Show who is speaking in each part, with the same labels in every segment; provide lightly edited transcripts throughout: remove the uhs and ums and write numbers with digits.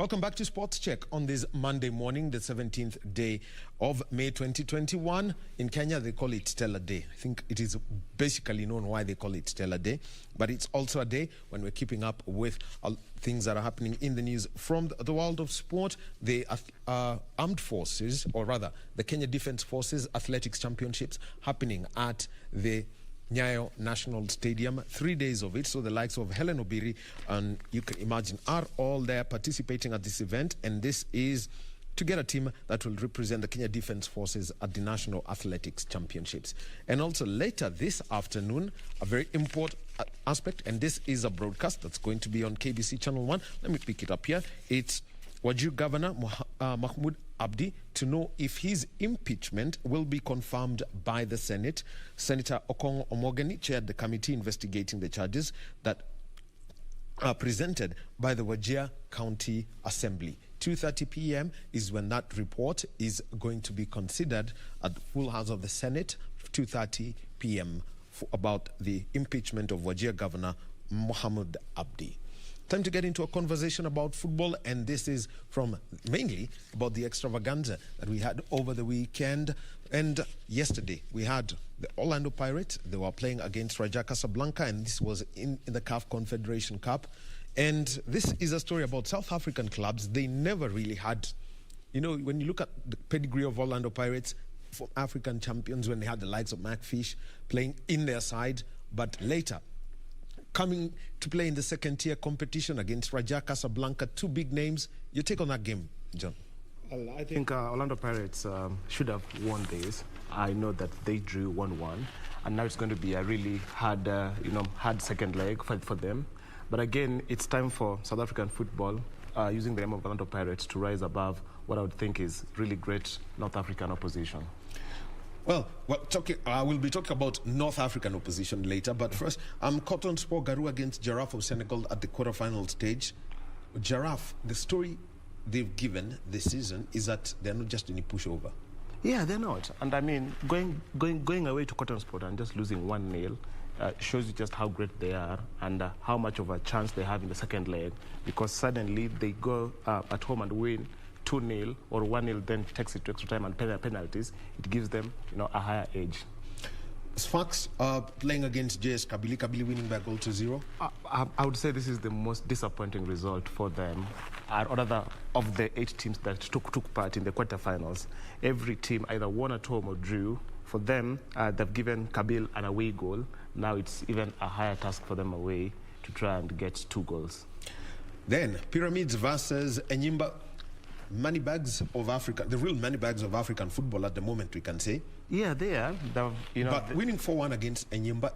Speaker 1: Welcome back to Sports Check on this Monday morning, the 17th day of May 2021. In Kenya, they call it Stella Day. I think it is basically known why they call it Stella Day, but it's also a day when we're keeping up with things that are happening in the news from the world of sport. The armed forces, or rather the Kenya Defence Forces Athletics Championships happening at the Nyayo National Stadium, 3 days of it. So the likes of Helen Obiri and you can imagine are all there participating at this event, and this is to get a team that will represent the Kenya Defence Forces at the National Athletics Championships. And also later this afternoon, a very important aspect, and this is a broadcast that's going to be on KBC Channel 1. Let me pick it up here. It's Wajir Governor Mahmoud Abdi to know if his impeachment will be confirmed by the Senate. Senator Okong Omogeni chaired the committee investigating the charges that are presented by the Wajir County Assembly. 2:30 p.m. is when that report is going to be considered at the full House of the Senate. 2:30 p.m. about the impeachment of Wajir Governor Mahmoud Abdi. Time to get into a conversation about football, and this is from mainly about the extravaganza that we had over the weekend. And yesterday we had the Orlando Pirates. They were playing against Raja Casablanca, and this was in the CAF Confederation Cup. And this is a story about South African clubs. They never really had, you know, when you look at the pedigree of Orlando Pirates, for African champions when they had the likes of Macfish playing in their side, but later coming to play in the second-tier competition against Raja Casablanca, two big names. Your take on that game, John?
Speaker 2: Well, I think Orlando Pirates should have won this. I know that they drew 1-1, and now it's going to be a really hard, hard second leg for them. But again, it's time for South African football, using the name of Orlando Pirates, to rise above what I would think is really great North African opposition.
Speaker 1: Well, we'll be talking about North African opposition later, but first, Cotton Sport Garou against Giraffe of Senegal at the quarterfinal stage. Giraffe, the story they've given this season is that they're not just any pushover.
Speaker 2: Yeah, they're not. And I mean, going away to Cotton Sport and just losing 1-0 shows you just how great they are and how much of a chance they have in the second leg, because suddenly they go at home and win 2-0 or 1-0, then takes it to extra time and penalties. It gives them, a higher edge.
Speaker 1: Sfax playing against JS Kabili winning by goal to 0.
Speaker 2: I would say this is the most disappointing result for them. Or rather, of the 8 teams that took part in the quarterfinals, every team either won at home or drew. For them, they've given Kabil an away goal. Now it's even a higher task for them away to try and get 2 goals.
Speaker 1: Then Pyramids versus Enyimba. Moneybags of Africa, the real moneybags of African football at the moment, we can say.
Speaker 2: Yeah, they are.
Speaker 1: But winning 4-1 against Enyimba,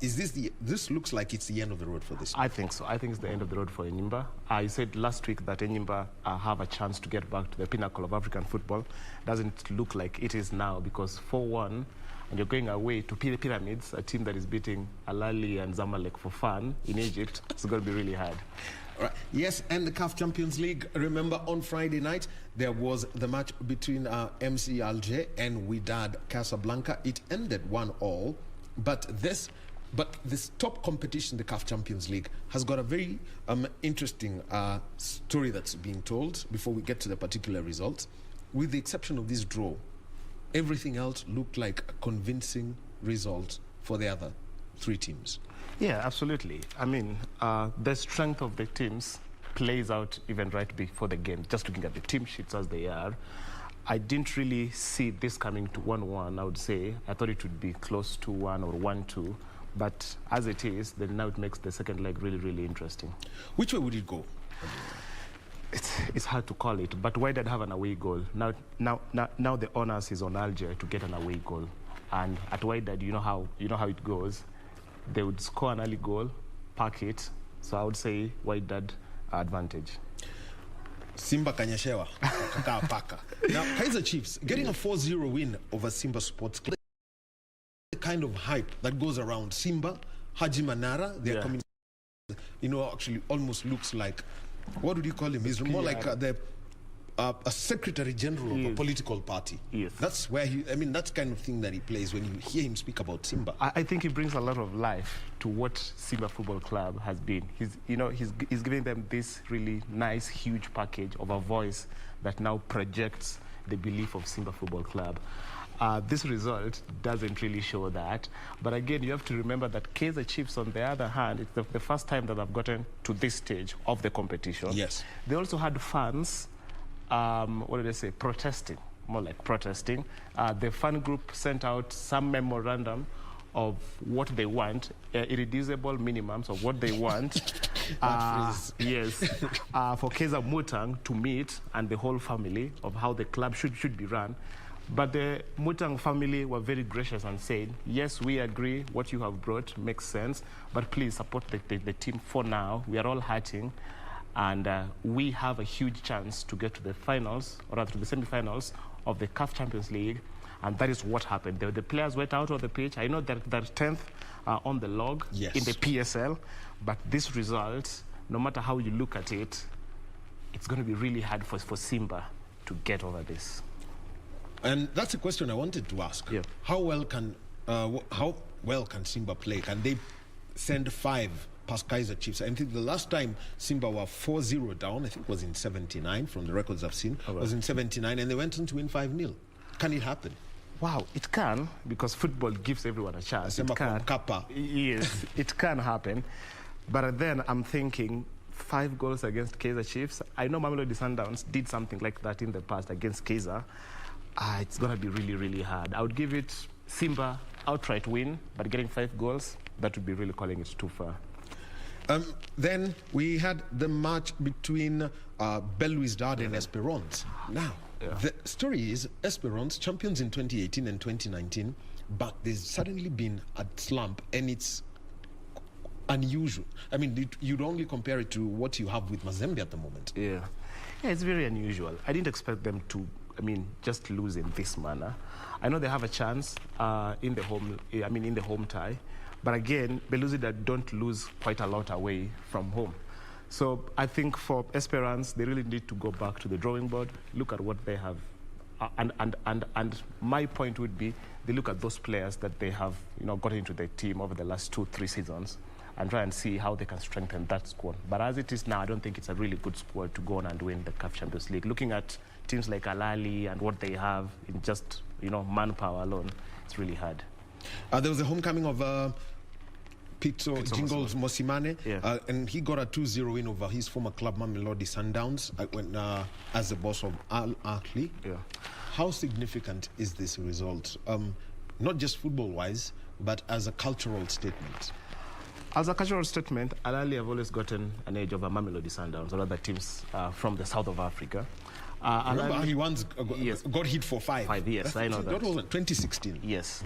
Speaker 1: this looks like it's the end of the road for this?
Speaker 2: I think so. I think it's the end of the road for Enyimba. I said last week that Enyimba have a chance to get back to the pinnacle of African football. Doesn't look like it is now, because 4-1, and you're going away to Pyramids, a team that is beating Al Ahly and Zamalek for fun in Egypt. It's going to be really hard.
Speaker 1: Right. Yes, and the CAF Champions League. Remember, on Friday night, there was the match between MC Alger and Wydad Casablanca. It ended 1-1, but this top competition, the CAF Champions League, has got a very interesting story that's being told before we get to the particular results. With the exception of this draw, everything else looked like a convincing result for the other 3 teams.
Speaker 2: Yeah, absolutely. I mean, the strength of the teams plays out even right before the game. Just looking at the team sheets as they are, I didn't really see this coming to 1-1, I would say. I thought it would be close to 1 or 1-2. But as it is, then now it makes the second leg really, really interesting.
Speaker 1: Which way would it go?
Speaker 2: It's hard to call it, but why did have an away goal? Now the onus is on Alger to get an away goal. And at Wydad, you know how it goes. They would score an early goal, pack it. So I would say Wydad advantage.
Speaker 1: Simba Kanyashewa, Kakaa Paka. Now, Kaizer Chiefs getting a 4-0 win over Simba Sports Club. The kind of hype that goes around Simba, Haji Manara, they're coming, actually almost looks like, what would you call him? He's more like the a secretary general of a political party.
Speaker 2: Yes.
Speaker 1: That's where that's kind of thing that he plays when you hear him speak about Simba.
Speaker 2: I think he brings a lot of life to what Simba Football Club has been. He's giving them this really nice, huge package of a voice that now projects the belief of Simba Football Club. This result doesn't really show that. But again, you have to remember that Kaizer Chiefs, on the other hand, it's the first time that they've gotten to this stage of the competition.
Speaker 1: Yes.
Speaker 2: They also had fans, protesting, more like protesting. The fan group sent out some memorandum of what they want, irreducible minimums of what they want. Yes, for Kaizer Mutang to meet and the whole family of how the club should be run. But the Mutang family were very gracious and said, yes, we agree, what you have brought makes sense, but please support the team for now. We are all hurting, and we have a huge chance to get to the finals, or rather to the semi-finals of the CAF Champions League, and that is what happened. The players went out of the pitch. I know that they're 10th on the log in the PSL, but this result, no matter how you look at it, it's going to be really hard for Simba to get over this.
Speaker 1: And that's a question I wanted to ask.
Speaker 2: Yeah.
Speaker 1: How well can Simba play? Can they send 5 past Kaizer Chiefs? I think the last time Simba were 4-0 down, I think was in 79, from the records I've seen, was in 79, and they went on to win 5-0. Can it happen?
Speaker 2: Wow, it can, because football gives everyone a chance. It can. Yes, it can happen. But then I'm thinking 5 goals against Kaizer Chiefs. I know Mamelodi Sundowns did something like that in the past against Kaizer. It's going to be really, really hard. I would give it Simba outright win, but getting 5 goals, that would be really calling it too far.
Speaker 1: Then we had the match between Belouizdad and Esperance. Now, the story is Esperance, champions in 2018 and 2019, but there's suddenly been a slump, and it's unusual. I mean, you'd only compare it to what you have with Mazembe at the moment.
Speaker 2: Yeah, it's very unusual. I didn't expect them to just lose in this manner. I know they have a chance in the home tie, but again, Belouizdad don't lose quite a lot away from home. So I think for Esperance, they really need to go back to the drawing board, look at what they have, and my point would be, they look at those players that they have, got into their team over the last 2-3 seasons, and try and see how they can strengthen that squad. But as it is now, I don't think it's a really good squad to go on and win the CAF Champions League. Looking at teams like Al Ahly and what they have in just, manpower alone, it's really hard.
Speaker 1: There was a homecoming of Pitso Jingles Mosimane, and he got a 2-0 win over his former club, Mamelodi Sundowns, as the boss of Al Ahly. Yeah. How significant is this result? Not just football-wise, but as a cultural statement.
Speaker 2: As a cultural statement, Al Ahly have always gotten an edge over Mamelodi Sundowns or other teams from the south of Africa.
Speaker 1: Remember, he once got hit for 5.
Speaker 2: 5 years, I know that.
Speaker 1: That was 2016.
Speaker 2: Yes.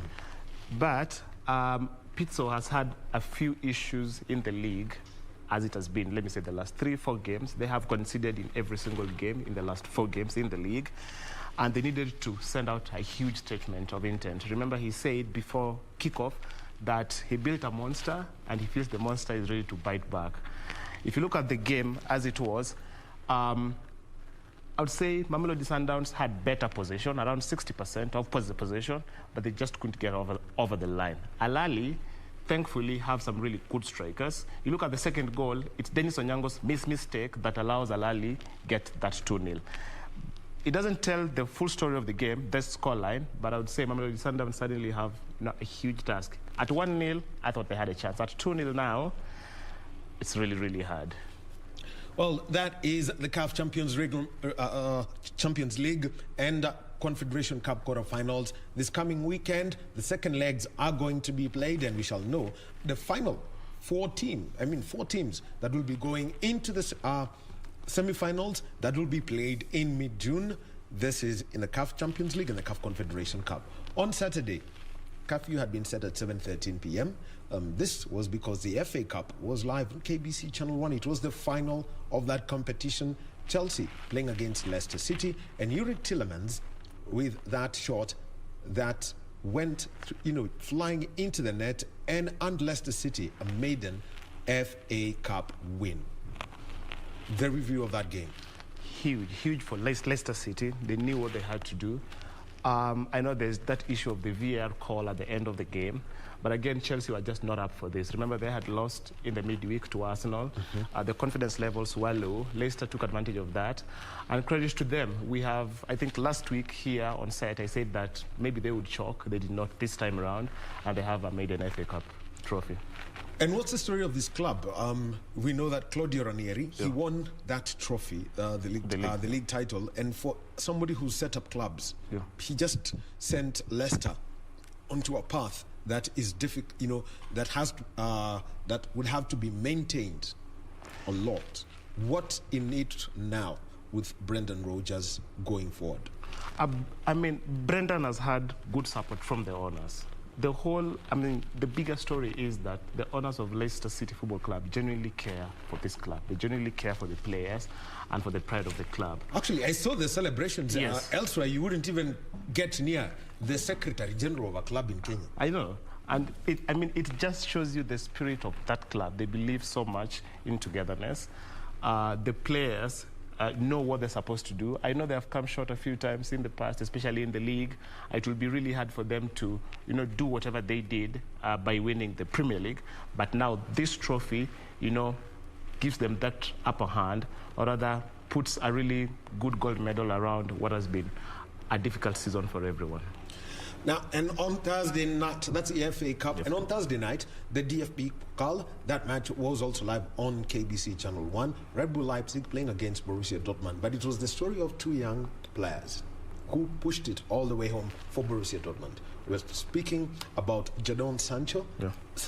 Speaker 2: But Pitso has had a few issues in the league, as it has been, let me say, the last 3-4 games. They have conceded in every single game in the last 4 games in the league. And they needed to send out a huge statement of intent. Remember, he said before kickoff that he built a monster and he feels the monster is ready to bite back. If you look at the game as it was, I would say Mamelodi Sundowns had better possession, around 60% of possession, but they just couldn't get over the line. Al Ahly, thankfully, have some really good strikers. You look at the second goal, it's Dennis Onyango's mistake that allows Al Ahly get that 2-0. It doesn't tell the full story of the game, the scoreline, but I would say Mamelodi Sundowns suddenly have a huge task. At 1-0, I thought they had a chance. At 2-0 now, it's really, really hard.
Speaker 1: Well, that is the CAF Champions League and Confederation Cup quarterfinals. This coming weekend, the second legs are going to be played, and we shall know the final 4 teams that will be going into the semi-finals that will be played in mid-June. This is in the CAF Champions League and the CAF Confederation Cup. On Saturday, curfew had been set at 7:13 p.m. This was because the FA Cup was live on KBC Channel 1. It was the final of that competition. Chelsea playing against Leicester City, and Yuri Tillemans with that shot that went, flying into the net and Leicester City a maiden FA Cup win. The review of that game.
Speaker 2: huge for Leicester City. They knew what they had to do. I know there's that issue of the VAR call at the end of the game. But again, Chelsea were just not up for this. Remember, they had lost in the midweek to Arsenal. The confidence levels were low. Leicester took advantage of that. And credit to them. We have, I think last week here on set, I said that maybe they would choke. They did not this time around. And they have a Maiden Fa Cup Trophy.
Speaker 1: And what's the story of this club? We know that Claudio Ranieri, he won that trophy, the league title. And for somebody who set up clubs, he just sent Leicester onto a path that is difficult, you know, that has that would have to be maintained a lot. What in it now with Brendan Rodgers going forward?
Speaker 2: I mean, Brendan has had good support from the owners. The bigger story is that the owners of Leicester City Football Club genuinely care for this club. They genuinely care for the players and for the pride of the club.
Speaker 1: Actually, I saw the celebrations elsewhere. You wouldn't even get near the Secretary General of a club in Kenya.
Speaker 2: I know. And it just shows you the spirit of that club. They believe so much in togetherness. The players know what they're supposed to do. I know they have come short a few times in the past, especially in the league. It will be really hard for them to, do whatever they did by winning the Premier League. But now this trophy, gives them that upper hand, or rather puts a really good gold medal around what has been a difficult season for everyone.
Speaker 1: Now, and on Thursday night, that's the FA Cup, and on Thursday night, the DFB Pokal, that match was also live on KBC Channel 1. Red Bull Leipzig playing against Borussia Dortmund, but it was the story of two young players who pushed it all the way home for Borussia Dortmund. We're speaking about Jadon Sancho,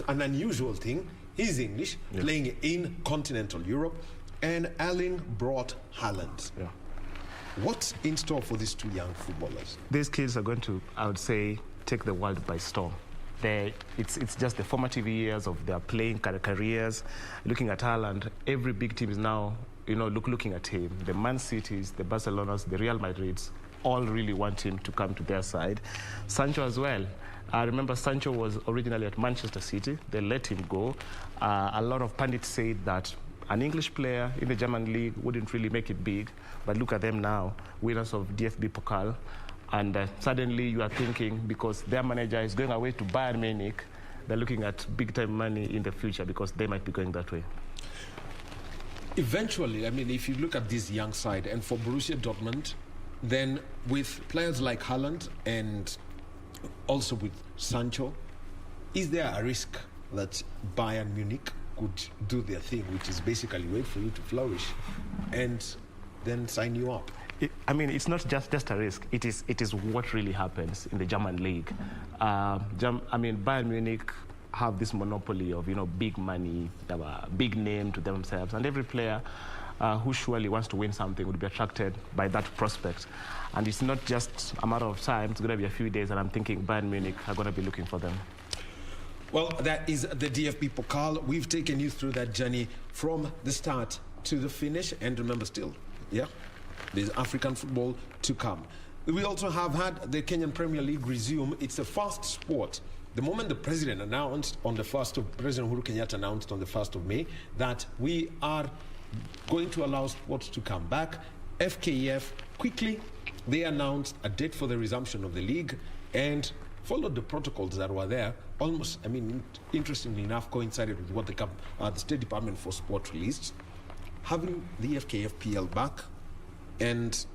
Speaker 1: an unusual thing. He's English, playing in continental Europe, and Erling Braut Haaland. What's in store for these two young footballers?
Speaker 2: These kids are going to, I would say, take the world by storm. It's just the formative years of their playing careers. Looking at Haaland, every big team is now, looking at him. The Man Cities, the Barcelonas, the Real Madrids, all really want him to come to their side. Sancho as well. I remember Sancho was originally at Manchester City. They let him go. A lot of pundits said that an English player in the German league wouldn't really make it big, but look at them now, winners of DFB Pokal, and suddenly you are thinking, because their manager is going away to Bayern Munich, they're looking at big-time money in the future because they might be going that way.
Speaker 1: Eventually, if you look at this young side, and for Borussia Dortmund, then with players like Haaland and also with Sancho, is there a risk that Bayern Munich could do their thing, which is basically wait for you to flourish and then sign you up?
Speaker 2: It's not just a risk. It is what really happens in the German league. Bayern Munich have this monopoly of big money, big name to themselves, and every player who surely wants to win something would be attracted by that prospect. And it's not just a matter of time. It's going to be a few days, and I'm thinking Bayern Munich are going to be looking for them.
Speaker 1: Well, that is the DFB Pokal. We've taken you through that journey from the start to the finish. And remember still, there's African football to come. We also have had the Kenyan Premier League resume. It's a fast sport. The moment the president announced President Uhuru Kenyatta announced on the 1st of May that we are going to allow sports to come back, FKF quickly, they announced a date for the resumption of the league and followed the protocols that were there. Almost, interestingly enough, coincided with what the State Department for Sport released. Having the FKFPL back, and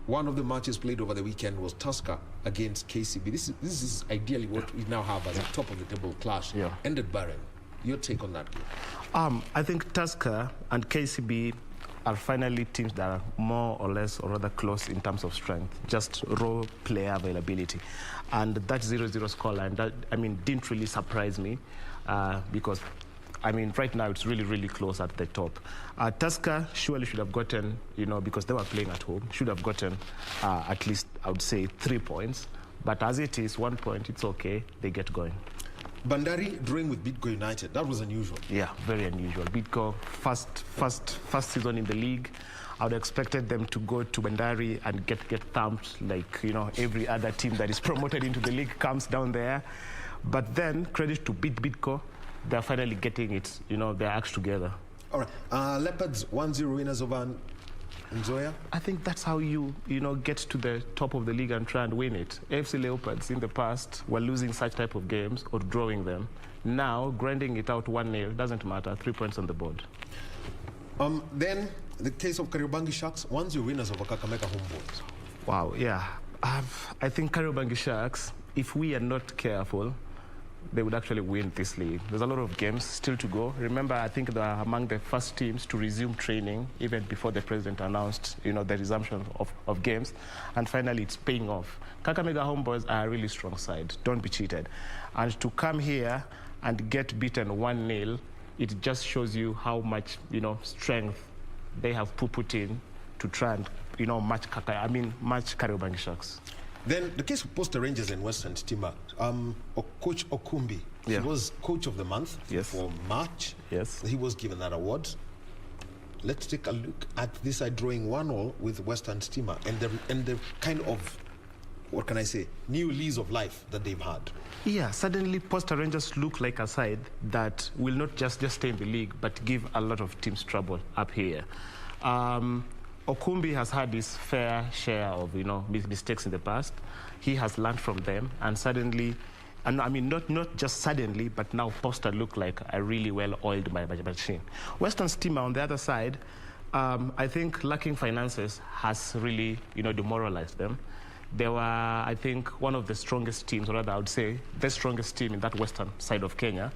Speaker 1: one of the matches played over the weekend was Tusca against KCB. This is ideally what we now have as a top of the table clash. Ended barren. Your take on that game?
Speaker 2: I think Tusca and KCB are finally teams that are more or less, or rather close in terms of strength, just raw player availability. And that 0-0 scoreline, didn't really surprise me because, right now it's really, really close at the top. Tusca surely should have gotten, because they were playing at home, should have gotten at least, I would say, 3 points. But as it is, 1 point, it's okay, they get going.
Speaker 1: Bandari drawing with Bidco United, that was unusual.
Speaker 2: Yeah, very unusual. Bidco, first season in the league. I would have expected them to go to Bandari and get thumped like, every other team that is promoted into the league comes down there. But then, credit to Bidco, they're finally getting it, their acts together.
Speaker 1: All right, Leopards 1-0 winners over Nzoia?
Speaker 2: I think that's how you get to the top of the league and try and win it. AFC Leopards in the past were losing such type of games or drawing them. Now, grinding it out 1-0, doesn't matter, 3 points on the board.
Speaker 1: Then, the case of Kariobangi Sharks, once you're winners over Kakamega Homeboys.
Speaker 2: Wow, yeah. I think Kariobangi Sharks, if we are not careful, they would actually win this league. There's a lot of games still to go. Remember, I think they are among the first teams to resume training even before the president announced, the resumption of games. And finally, it's paying off. Kakamega Homeboys are a really strong side. Don't be cheated. And to come here and get beaten 1-0, it just shows you how much, strength they have put in to try and, match Kariobangi Sharks.
Speaker 1: Then the case of Posta Rangers and Western Stima, Coach Okumbi, he was Coach of the Month for March.
Speaker 2: Yes.
Speaker 1: He was given that award. Let's take a look at this side drawing 1-1 with Western Stima and the kind of, what can I say, new lease of life that they've had.
Speaker 2: Yeah, suddenly Posta Rangers look like a side that will not just stay in the league, but give a lot of teams trouble up here. Okumbi has had his fair share of, mistakes in the past. He has learned from them, and suddenly, and I mean, not just suddenly, but now Posta look like a really well-oiled machine. Western Stima on the other side, I think lacking finances has really, demoralized them. They were, I think, one of the strongest teams, or rather I would say the strongest team in that western side of Kenya.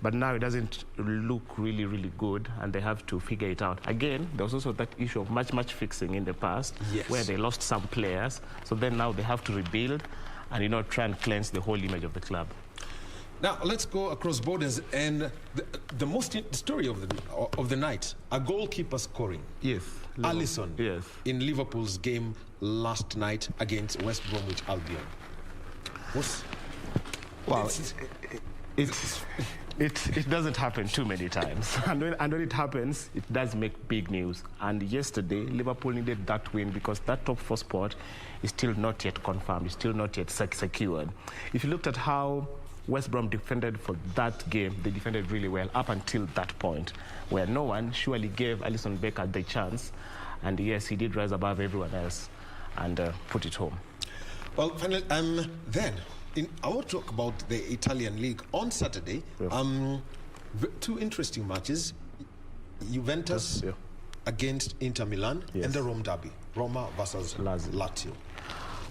Speaker 2: But now it doesn't look really, really good, and they have to figure it out. Again, there was also that issue of match fixing in the past, where they lost some players. So then now they have to rebuild and, try and cleanse the whole image of the club.
Speaker 1: Now, let's go across borders, and the story of the night, a goalkeeper scoring.
Speaker 2: Yes.
Speaker 1: Alisson.
Speaker 2: Yes.
Speaker 1: In Liverpool's game last night against West Bromwich Albion.
Speaker 2: Wow. It doesn't happen too many times. And when it happens, it does make big news. And yesterday, Liverpool needed that win because that top 4 spot is still not yet confirmed, it's still not yet secured. If you looked at how West Brom defended for that game, they defended really well up until that point, where no one surely gave Alisson Becker the chance. And yes, he did rise above everyone else and put it home.
Speaker 1: Well, finally, then, I want to talk about the Italian league. On Saturday, 2 interesting matches. Juventus against Inter Milan and the Rome derby. Roma versus Lazio.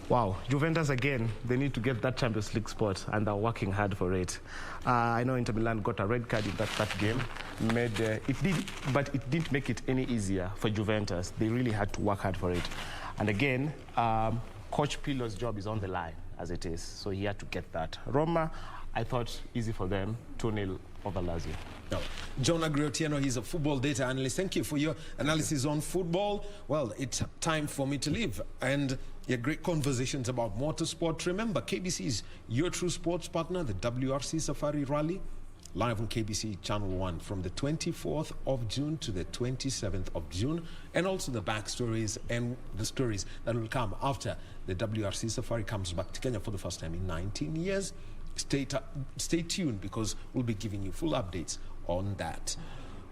Speaker 2: Wow, Juventus again, they need to get that Champions League spot, and they're working hard for it. I know Inter Milan got a red card in that game. But it didn't make it any easier for Juventus. They really had to work hard for it. And again, Coach Pirlo's job is on the line, as it is, so he had to get that. Roma, I thought easy for them, 2-0 over Lazio.
Speaker 1: No. John Aggrey Otieno, he's a football data analyst. Thank you for your analysis on football. Well, it's time for me to leave. And your great conversations about motorsport. Remember, KBC is your true sports partner, the WRC Safari Rally, live on KBC Channel 1 from the 24th of June to the 27th of June, and also the backstories and the stories that will come after the WRC Safari comes back to Kenya for the first time in 19 years. Stay tuned, because we'll be giving you full updates on that.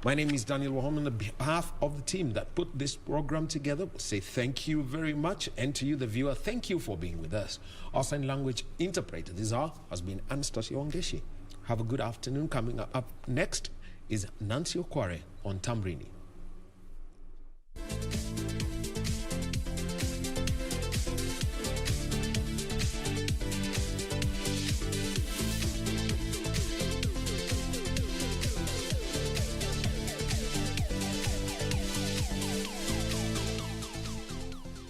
Speaker 1: My name is Daniel Wahome. On behalf of the team that put this program together, we'll say thank you very much. And to you, the viewer, thank you for being with us. Our sign language interpreter this hour has been Anastasia Ongeshi. Have a good afternoon. Coming up next is Nancy Okware on Tamrini.